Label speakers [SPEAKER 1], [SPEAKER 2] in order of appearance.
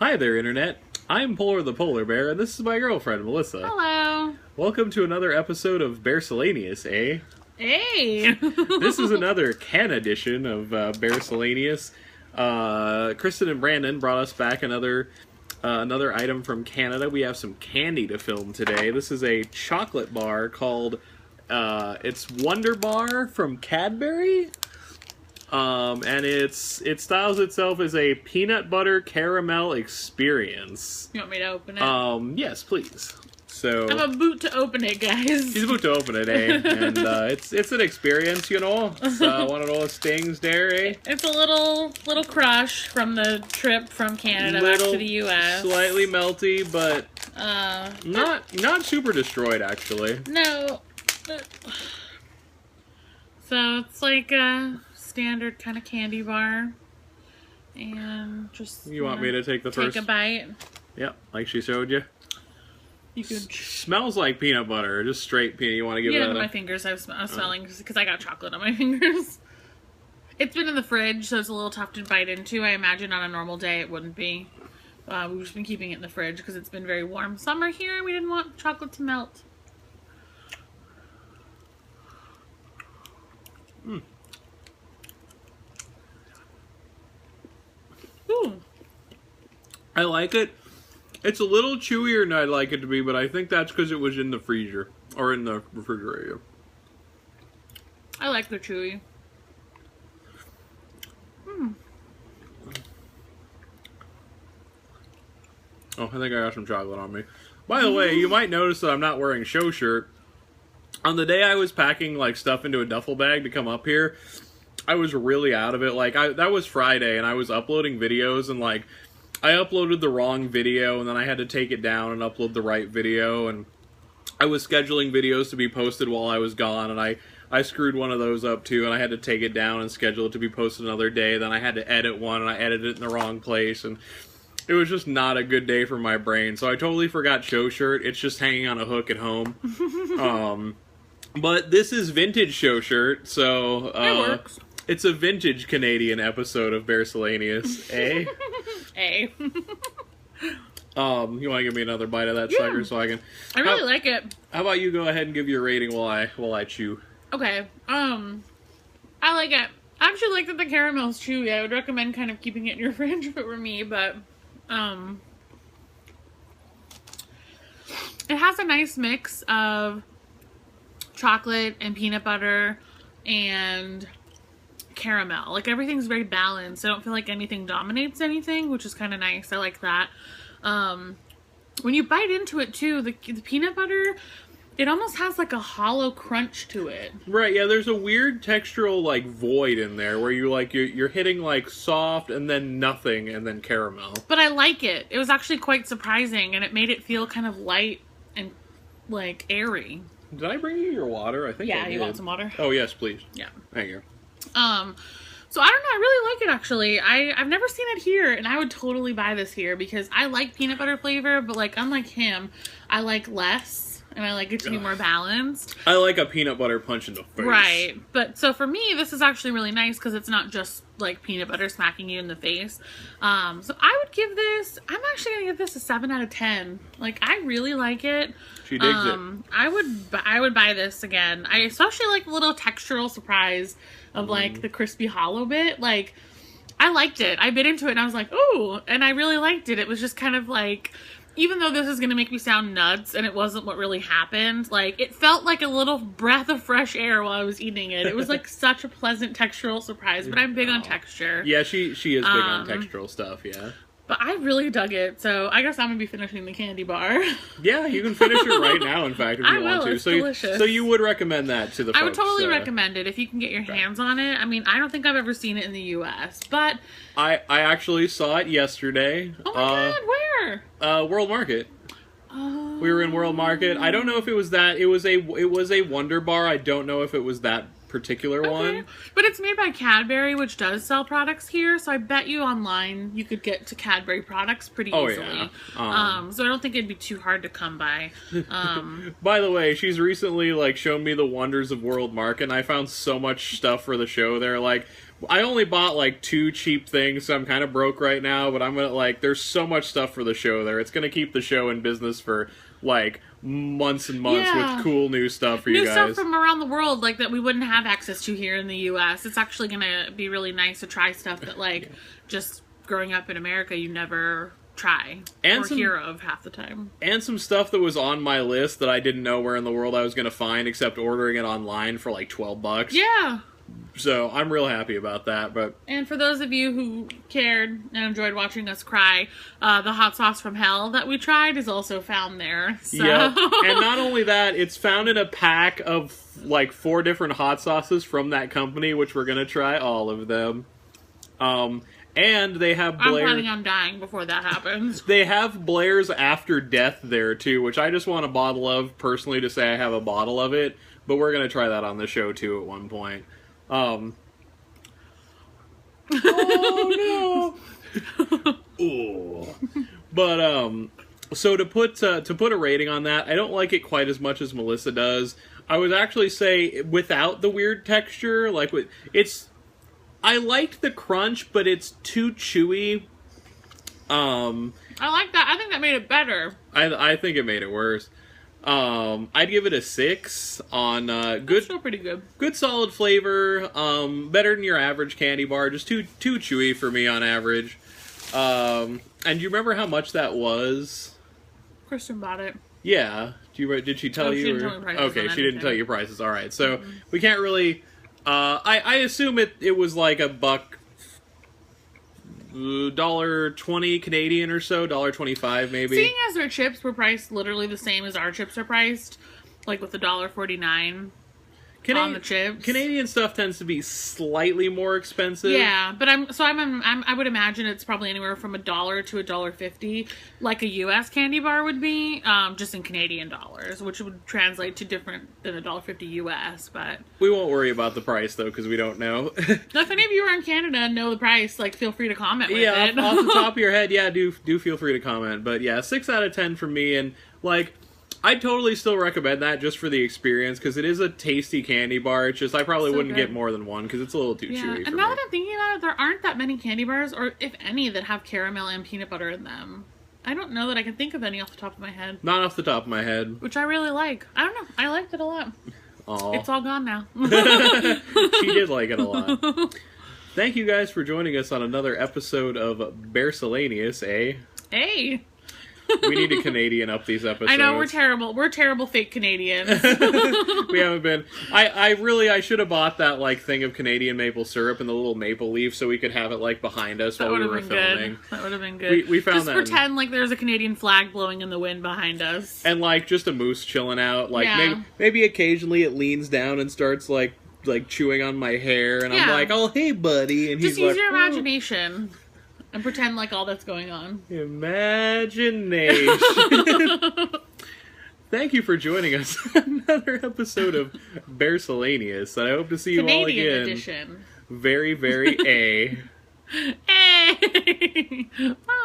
[SPEAKER 1] Hi there, Internet. I'm Polar the Polar Bear, and this is my girlfriend, Melissa.
[SPEAKER 2] Hello.
[SPEAKER 1] Welcome to another episode of Bearcellaneous, eh?
[SPEAKER 2] Hey.
[SPEAKER 1] This is another Canadition of Bearcellaneous. Kristin and Brandon brought us back another item from Canada. We have some candy to film today. This is a chocolate bar called, it's Wunderbar from Cadbury. And it styles itself as a peanut butter caramel experience.
[SPEAKER 2] You want me to open it?
[SPEAKER 1] Yes, please. So
[SPEAKER 2] I'm about to open it, guys.
[SPEAKER 1] she's about to open it, eh? And it's an experience, you know. It's one of those things there, eh?
[SPEAKER 2] It's a little crush from the trip from Canada back to the U.S.
[SPEAKER 1] Slightly melty, but not super destroyed, actually.
[SPEAKER 2] No. So it's like a standard kind of candy bar, and just
[SPEAKER 1] You want me to take the first?
[SPEAKER 2] Take a bite.
[SPEAKER 1] Yep, like she showed you.
[SPEAKER 2] You could.
[SPEAKER 1] Smells like peanut butter, just straight peanut. You want to give
[SPEAKER 2] Yeah,
[SPEAKER 1] it
[SPEAKER 2] my fingers. I was smelling because I got chocolate on my fingers. It's been in the fridge, so it's a little tough to bite into. I imagine on a normal day it wouldn't be. We've just been keeping it in the fridge because it's been very warm summer here, and we didn't want chocolate to melt. Ooh.
[SPEAKER 1] I like it. It's a little chewier than I'd like it to be, but I think that's because it was in the freezer or in the refrigerator.
[SPEAKER 2] I like the chewy.
[SPEAKER 1] Oh, I think I got some chocolate on me. By the way, you might notice that I'm not wearing a show shirt. On the day I was packing like stuff into a duffel bag to come up here, I was really out of it. Like that was Friday, and I was uploading videos, and like I uploaded the wrong video, and then I had to take it down and upload the right video, and I was scheduling videos to be posted while I was gone, and I screwed one of those up too, and I had to take it down and schedule it to be posted another day. Then I had to edit one, and I edited it in the wrong place, and it was just not a good day for my brain. So I totally forgot show shirt. It's just hanging on a hook at home. But this is vintage show shirt, so
[SPEAKER 2] It works.
[SPEAKER 1] It's a vintage Canadian episode of Bearcellaneous, eh?
[SPEAKER 2] Hey.
[SPEAKER 1] You want to give me another bite of that sucker so I can...
[SPEAKER 2] I really like it.
[SPEAKER 1] How about you go ahead and give your rating while I chew?
[SPEAKER 2] Okay. I like it. I actually like that the caramel's chewy. I would recommend kind of keeping it in your fridge if it were me, but it has a nice mix of chocolate and peanut butter and caramel. Like, everything's very balanced. I don't feel like anything dominates anything, which is kind of nice. I like that. When you bite into it too, the peanut butter, it almost has like a hollow crunch to it.
[SPEAKER 1] Right, yeah, there's a weird textural like void in there where you're hitting like soft and then nothing and then caramel.
[SPEAKER 2] But I like it. It was actually quite surprising, and it made it feel kind of light and like airy.
[SPEAKER 1] Did I bring you your water? I think I did.
[SPEAKER 2] You want some water?
[SPEAKER 1] Oh, yes, please.
[SPEAKER 2] Yeah.
[SPEAKER 1] Thank you.
[SPEAKER 2] So I don't know, I really like it actually. I've never seen it here, and I would totally buy this here because I like peanut butter flavor, but like unlike him, I like less. And I like it to be more balanced.
[SPEAKER 1] I like a peanut butter punch in the face.
[SPEAKER 2] Right. But so for me, this is actually really nice because it's not just like peanut butter smacking you in the face. So I would give this, I'm actually going to give this a 7 out of 10. Like, I really like it.
[SPEAKER 1] She digs it.
[SPEAKER 2] I would buy this again. I especially like the little textural surprise of like the crispy hollow bit. Like, I liked it. I bit into it and I was like, ooh, and I really liked it. It was just kind of like, even though this is going to make me sound nuts and it wasn't what really happened, like, it felt like a little breath of fresh air while I was eating it. It was like such a pleasant textural surprise, but I'm big on texture.
[SPEAKER 1] Yeah, she is big on textural stuff, yeah.
[SPEAKER 2] But I really dug it, so I guess I'm going to be finishing the candy bar.
[SPEAKER 1] Yeah, you can finish it right now, in fact, if you want to.
[SPEAKER 2] It's delicious.
[SPEAKER 1] So you would recommend that to the folks?
[SPEAKER 2] I would totally recommend it if you can get your hands on it. I mean, I don't think I've ever seen it in the U.S., but...
[SPEAKER 1] I actually saw it yesterday.
[SPEAKER 2] Oh my god, where?
[SPEAKER 1] World Market.
[SPEAKER 2] Oh.
[SPEAKER 1] We were in World Market. I don't know if it was that. It was a Wunderbar. I don't know if it was that particular one.
[SPEAKER 2] But it's made by Cadbury, which does sell products here, so I bet you online you could get to Cadbury products pretty easily. Yeah. So I don't think it'd be too hard to come by.
[SPEAKER 1] By the way, she's recently like shown me the wonders of World Market, and I found so much stuff for the show there. Like, I only bought like 2 cheap things, so I'm kind of broke right now, but I'm gonna, like, there's so much stuff for the show there. It's gonna keep the show in business for, like, months and months with cool new stuff for you guys.
[SPEAKER 2] New stuff from around the world, like, that we wouldn't have access to here in the U.S. It's actually gonna be really nice to try stuff that, like, just growing up in America, you never try or hear of half the time.
[SPEAKER 1] And some stuff that was on my list that I didn't know where in the world I was gonna find, except ordering it online for, like, $12.
[SPEAKER 2] Yeah.
[SPEAKER 1] So I'm real happy about that. But
[SPEAKER 2] and for those of you who cared and enjoyed watching us cry, the hot sauce from hell that we tried is also found there. So.
[SPEAKER 1] Yep. And not only that, it's found in a pack of like 4 different hot sauces from that company, which we're gonna try all of them. And they have Blair.
[SPEAKER 2] I'm planning on dying before that happens.
[SPEAKER 1] They have Blair's After Death there too, which I just want a bottle of personally to say I have a bottle of it. But we're gonna try that on the show too at one point. Oh no! Ooh. But so to put a rating on that, I don't like it quite as much as Melissa does. I would actually say without the weird texture, like I liked the crunch, but it's too chewy.
[SPEAKER 2] I like that. I think that made it better.
[SPEAKER 1] I think it made it worse. I'd give it a 6 on good.
[SPEAKER 2] That's still pretty good.
[SPEAKER 1] Good solid flavor. Better than your average candy bar. Just too chewy for me on average. And you remember how much that was?
[SPEAKER 2] Kristen bought it.
[SPEAKER 1] Yeah. Did she tell you?
[SPEAKER 2] She didn't tell me prices.
[SPEAKER 1] Okay, she didn't tell you prices. All right, so we can't really. I assume it was like $1.20 Canadian or so, $1.25 maybe.
[SPEAKER 2] Seeing as their chips were priced literally the same as our chips are priced, like with $1.49 on the chips.
[SPEAKER 1] Canadian stuff tends to be slightly more expensive.
[SPEAKER 2] Yeah, but I would imagine it's probably anywhere from $1 to $1.50, like a U.S. candy bar would be, just in Canadian dollars, which would translate to different than $1.50 U.S. But
[SPEAKER 1] we won't worry about the price though, because we don't know.
[SPEAKER 2] If any of you are in Canada and know the price, like, feel free to comment with it.
[SPEAKER 1] Off the top of your head, yeah, do feel free to comment. But yeah, 6 out of 10 from me, and like. I'd totally still recommend that just for the experience, because it is a tasty candy bar. It's just I probably wouldn't get more than one, because it's a little too chewy for me.
[SPEAKER 2] And now that I'm thinking about it, there aren't that many candy bars, or if any, that have caramel and peanut butter in them. I don't know that I can think of any off the top of my head.
[SPEAKER 1] Not off the top of my head.
[SPEAKER 2] Which I really like. I don't know. I liked it a lot.
[SPEAKER 1] Aww.
[SPEAKER 2] It's all gone now.
[SPEAKER 1] She did like it a lot. Thank you guys for joining us on another episode of Bearcellaneous, eh?
[SPEAKER 2] Hey!
[SPEAKER 1] We need to Canadian up these episodes.
[SPEAKER 2] I know, we're terrible. We're terrible fake Canadians.
[SPEAKER 1] We haven't been. I should have bought that, like, thing of Canadian maple syrup and the little maple leaf so we could have it, like, behind us while we were filming.
[SPEAKER 2] That would have been good.
[SPEAKER 1] We found that.
[SPEAKER 2] Just pretend like there's a Canadian flag blowing in the wind behind us.
[SPEAKER 1] And, like, just a moose chilling out. Like, maybe occasionally it leans down and starts, like chewing on my hair. And I'm like, oh, hey, buddy. And
[SPEAKER 2] just
[SPEAKER 1] he's
[SPEAKER 2] use your imagination. And pretend like all that's going on.
[SPEAKER 1] Imagination. Thank you for joining us on another episode of Bearcellaneous. And I hope to see you all again.
[SPEAKER 2] Edition.
[SPEAKER 1] Very, very A.
[SPEAKER 2] A. Bye.